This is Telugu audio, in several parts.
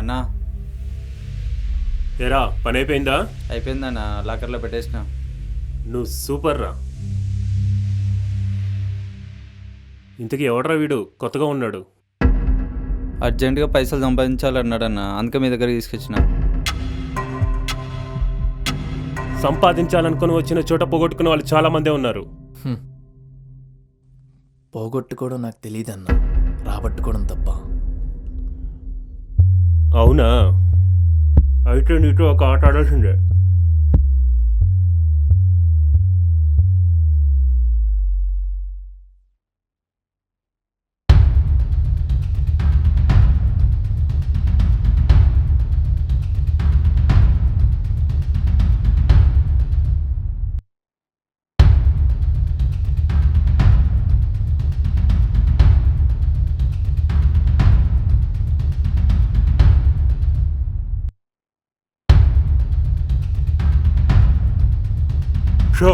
అన్నా ఏరా పని అయిపోయిందా? అయిపోయిందన్నా, లాకర్లో పెట్టేసిన. నువ్వు సూపర్ రా. ఇంతకీ ఎవడ్రా వీడు కొత్తగా ఉన్నాడు? అర్జెంటుగా పైసలు సంపాదించాలన్నాడన్నా, అందుకే మీ దగ్గర తీసుకొచ్చిన. సంపాదించాలనుకుని వచ్చిన చోట పోగొట్టుకునే వాళ్ళు చాలా మందే ఉన్నారు. పోగొట్టుకోవడం నాకు తెలియదన్నా, రాబట్టుకోవడం తప్ప. అవునా? అయితే నీతో ఒక ఆట ఆడాల్సిందే. షో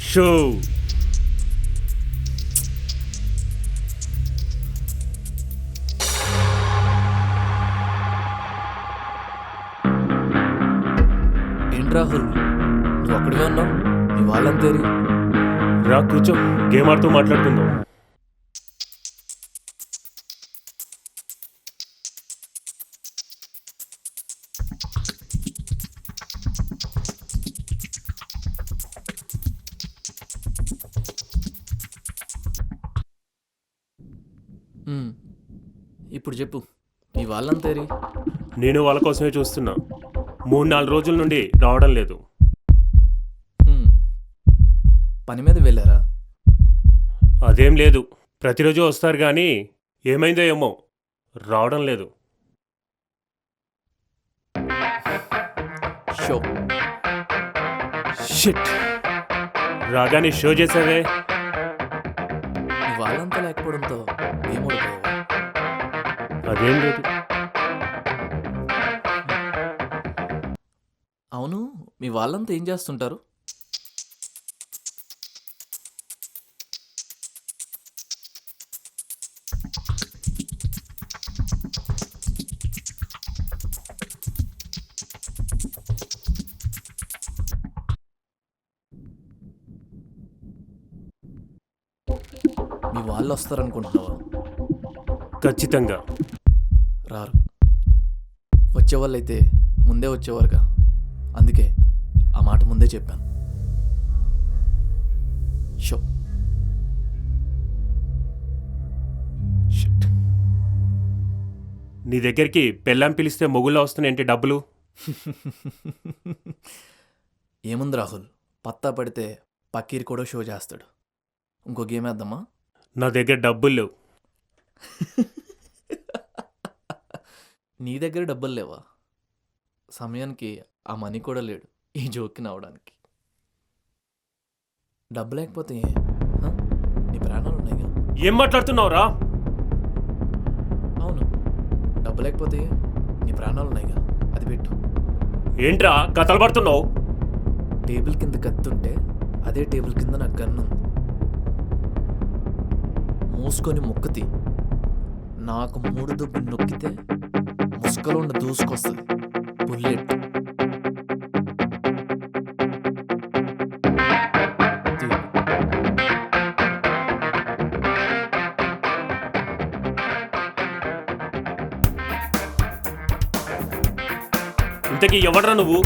షో ఏంటి రాహుల్, నువ్వు అక్కడిగా ఉన్నావు? నీ వాళ్ళంతేరి. రా కూర్చో, గేమ్ ఆడుతూ మాట్లాడుకుందాం. ఇప్పుడు చెప్పు, నీ వాళ్ళంతేరి. నేను వాళ్ళ కోసమే చూస్తున్నా. 3-4 రోజుల నుండి రావడం లేదు. పని మీద వెళ్ళారా? అదేం లేదు, ప్రతిరోజు వస్తారు కానీ ఏమైందో ఏమో రావడం లేదు. షో షిట్, రాగానే షో చేసావే. నీ వాళ్ళంతా లేకపోవడంతో ఏమోడిపోయావా? అదేం లేదు. అవును, మీ వాళ్ళంతా ఏం చేస్తుంటారు? మీ వాళ్ళు వస్తారనుకుంటున్నావా? ఖచ్చితంగా రారు. వచ్చేవాళ్ళైతే ముందే వచ్చేవారుగా, అందుకే ఆ మాట ముందే చెప్పాను. Show shit. నీ దగ్గరికి పెళ్ళాం పిలిస్తే మొగుళ్ళ వస్తున్నాయంటే డబ్బులు? ఏముంది రాహుల్, పత్తా పడితే పక్కీర్ కూడా షో చేస్తాడు. ఇంకో గేమ్ వేద్దామా? నా దగ్గర డబ్బులు లేవు. నీ దగ్గర డబ్బులు లేవా? సమయానికి ఆ మనీ కూడా లేడు ఈ జోక్కి నవ్వడానికి. డబ్బు లేకపోతే హ? నీ ప్రాణాలు ఉన్నాయిగా. ఏం మాట్లాడుతున్నావురా? అవును, డబ్బు లేకపోతే నీ ప్రాణాలు ఉన్నాయిగా, అది పెట్టు. ఏంట్రా కథలు పడుతున్నావు? టేబుల్ కింద కత్తుంటే అదే టేబుల్ కింద నాకు గన్ను ఉంది. మూసుకొని ముక్కతి, నాకు 3 దుబ్బులు నొక్కితే ముసుకలో ఉన్న దూసుకొస్తుంది బుల్లెట్. ఇంతకీ ఎవడ్రా నువ్వు?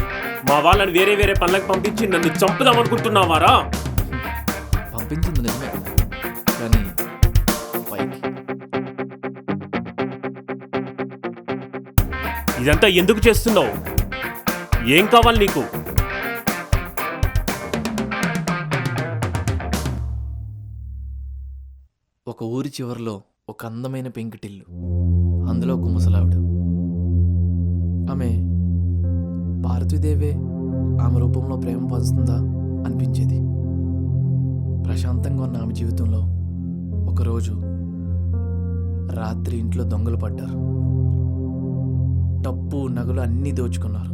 మా వాళ్ళని వేరే వేరే పనులకు పంపించి నన్ను చంపుదామనుకుంటున్నావారా? పంపించింది నిజమే, కానీ పైకి. ఇదంతా ఎందుకు చేస్తున్నావు? ఏం కావాలి నీకు? ఒక ఊరి చివరిలో ఒక అందమైన పెంకుటిల్లు, అందులో ఒక ముసలావిడ. ఆమె పార్వతీదేవే ఆమె రూపంలో ప్రేమ పంచుతుందా అనిపించేది. ప్రశాంతంగా ఉన్న ఆమె జీవితంలో ఒకరోజు రాత్రి ఇంట్లో దొంగలు పడ్డారు. డబ్బు నగలు అన్నీ దోచుకున్నారు.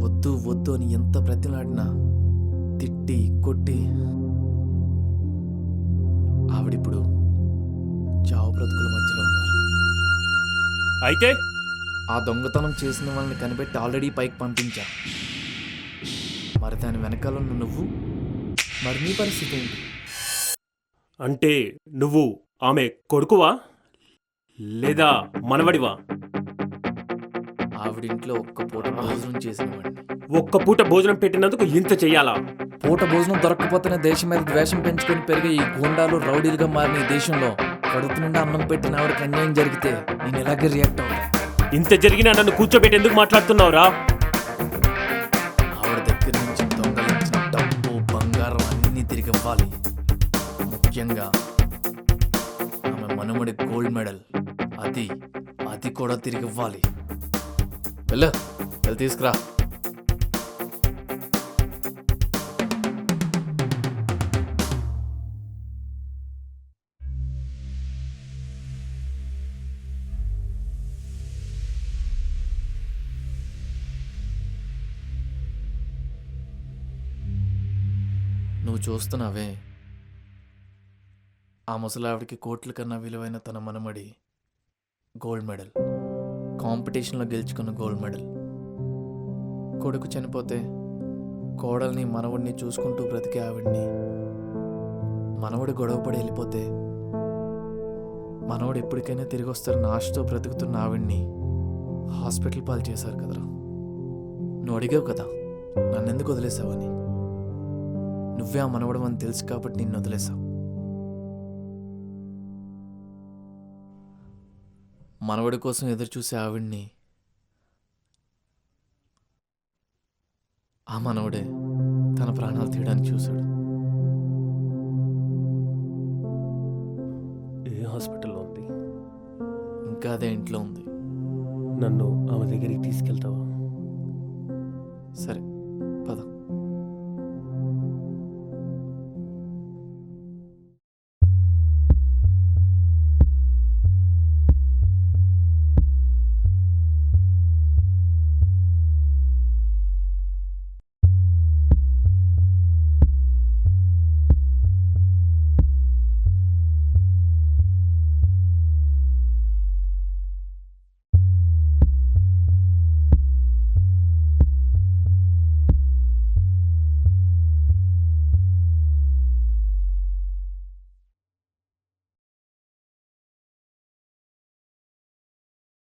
వద్దు వద్దు అని ఎంత ప్రతిలాడినా తిట్టి కొట్టి ఆవిడిప్పుడు చావు బ్రతుకుల మధ్యలో ఉన్నారు. అయితే ఆ దొంగతనం చేసిన వాళ్ళని కనిపెట్టి ఆల్రెడీ పైకి పంపించా. మరి దాని వెనకాల ఉన్న నువ్వు, మరి నీ పరిస్థితి ఏంటి? అంటే నువ్వు ఆమె కొడుకువా లేదా మనవడివా? ఆవిడింట్లో ఒక్క పూట భోజనం చేసిన వాడిని. ఒక్క పూట భోజనం పెట్టినందుకు ఇంత చెయ్యాలా? పూట భోజనం దొరక్కపోతేనే దేశం మీద ద్వేషం పెంచుకొని పెరిగే ఈ గూండాలు రౌడీలుగా మారిన ఈ దేశంలో కడుపు నిండా అన్నం పెట్టిన ఆవిడకి అన్యాయం జరిగితే నేను ఎలాగే రియాక్ట్ అవుతా? ఇంత జరిగినా నన్ను కూర్చోబెట్టి ఎందుకు మాట్లాడుతున్నావురా? ఆవిడ దగ్గర నుంచి దొంగలించిన డబ్బు బంగారం అన్నీ తిరిగి ఇవ్వాలి. ముఖ్యంగా ఆమె మనమడి గోల్డ్ మెడల్ అది కూడా తిరిగి ఇవ్వాలి. వెళ్ళి తీసుకురా. నువ్వు చూస్తున్నావే, ఆ ముసలావిడికి కోట్ల కన్నా విలువైన తన మనమడి గోల్డ్ మెడల్, కాంపిటీషన్లో గెలుచుకున్న గోల్డ్ మెడల్. కొడుకు చనిపోతే కోడల్ని మనవడిని చూసుకుంటూ బ్రతికే ఆవిడ్ని, మనవడు గొడవపడి వెళ్ళిపోతే మనవడు ఎప్పటికైనా తిరిగి వస్తారని ఆశతో బ్రతుకుతున్న ఆవిడ్ని హాస్పిటల్ పాలు చేశారు కదరా. నువ్వు అడిగావు కదా నన్నెందుకు వదిలేసావని. నువ్వే ఆ మనవడం అని తెలుసు కాబట్టి నిన్ను వదిలేసావు. మనవడి కోసం ఎదురు చూసే ఆవిడ్ని ఆ మనవడే తన ప్రాణాలు తీయడానికి చూశాడు. ఏ హాస్పిటల్లో ఉంది? ఇంకా అదే ఇంట్లో ఉంది. నన్ను ఆమె దగ్గరికి తీసుకెళ్తావా? సరే,